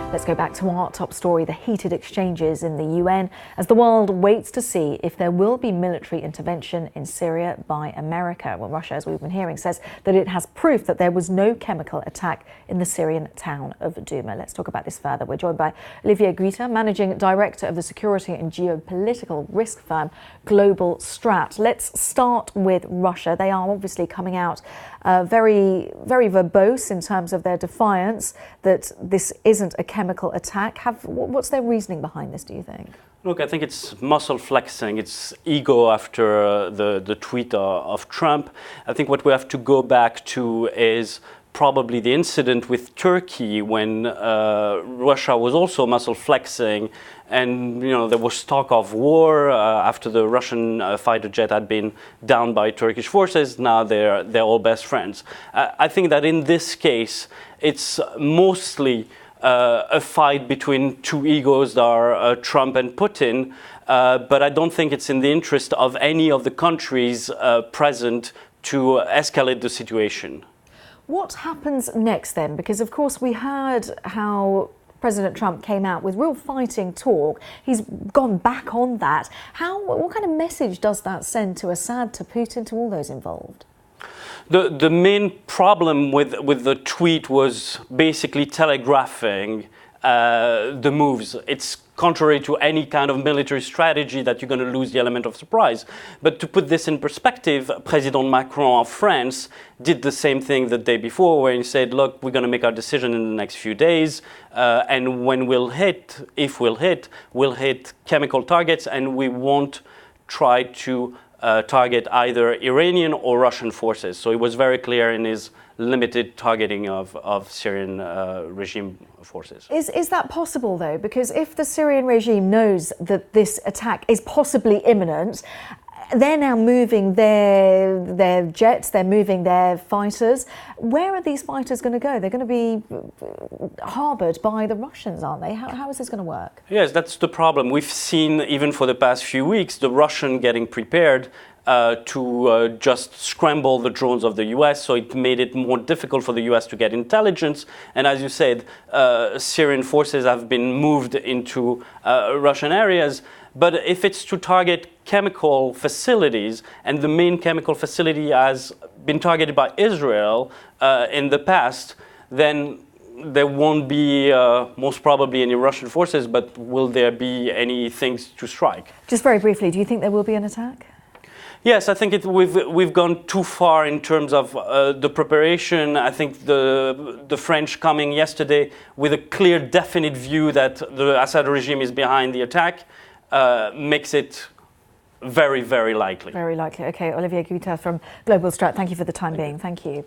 Let's go back to our top story, the heated exchanges in the UN as the world waits to see if there will be military intervention in Syria by America. Well, Russia, as we've been hearing, says that it has proof that there was no chemical attack in the Syrian town of Douma. Let's talk about this further. We're joined by Olivier Guitta, Managing Director of the Security and Geopolitical Risk firm Global Strat. Let's start with Russia. They are obviously coming out very verbose in terms of their defiance that this isn't a chemical attack. What's their reasoning behind this, do you think? Look, I think it's muscle flexing. It's ego after the tweet of Trump. I think what we have to go back to is probably the incident with Turkey when Russia was also muscle flexing, and there was talk of war after the Russian fighter jet had been downed by Turkish forces. Now they're all best friends. I think that in this case, it's mostly a fight between two egos that are Trump and Putin, but I don't think it's in the interest of any of the countries present to escalate the situation. What happens next then? Because of course we heard how President Trump came out with real fighting talk. He's gone back on that. What kind of message does that send to Assad, to Putin, to all those involved? The main problem with the tweet was basically telegraphing the moves. It's contrary to any kind of military strategy that you're going to lose the element of surprise. But to put this in perspective, President Macron of France did the same thing the day before, where he said, look, we're going to make our decision in the next few days, and when if we'll hit chemical targets, and we won't try to target either Iranian or Russian forces. So he was very clear in his limited targeting of Syrian regime forces. Is that possible, though? Because if the Syrian regime knows that this attack is possibly imminent, they're now moving their jets, they're moving their fighters. Where are these fighters going to go? They're going to be harboured by the Russians, aren't they? How is this going to work? Yes, that's the problem. We've seen, even for the past few weeks, the Russian getting prepared to just scramble the drones of the US, so it made it more difficult for the US to get intelligence. And as you said, Syrian forces have been moved into Russian areas. But if it's to target chemical facilities, and the main chemical facility has been targeted by Israel in the past, then there won't be most probably any Russian forces, but will there be any things to strike? Just very briefly, do you think there will be an attack? Yes, I think we've gone too far in terms of the preparation. I think the French coming yesterday with a clear, definite view that the Assad regime is behind the attack makes it very, very likely. Very likely. Okay, Olivier Guitta from Global Strat, thank you for the time being. Thank you.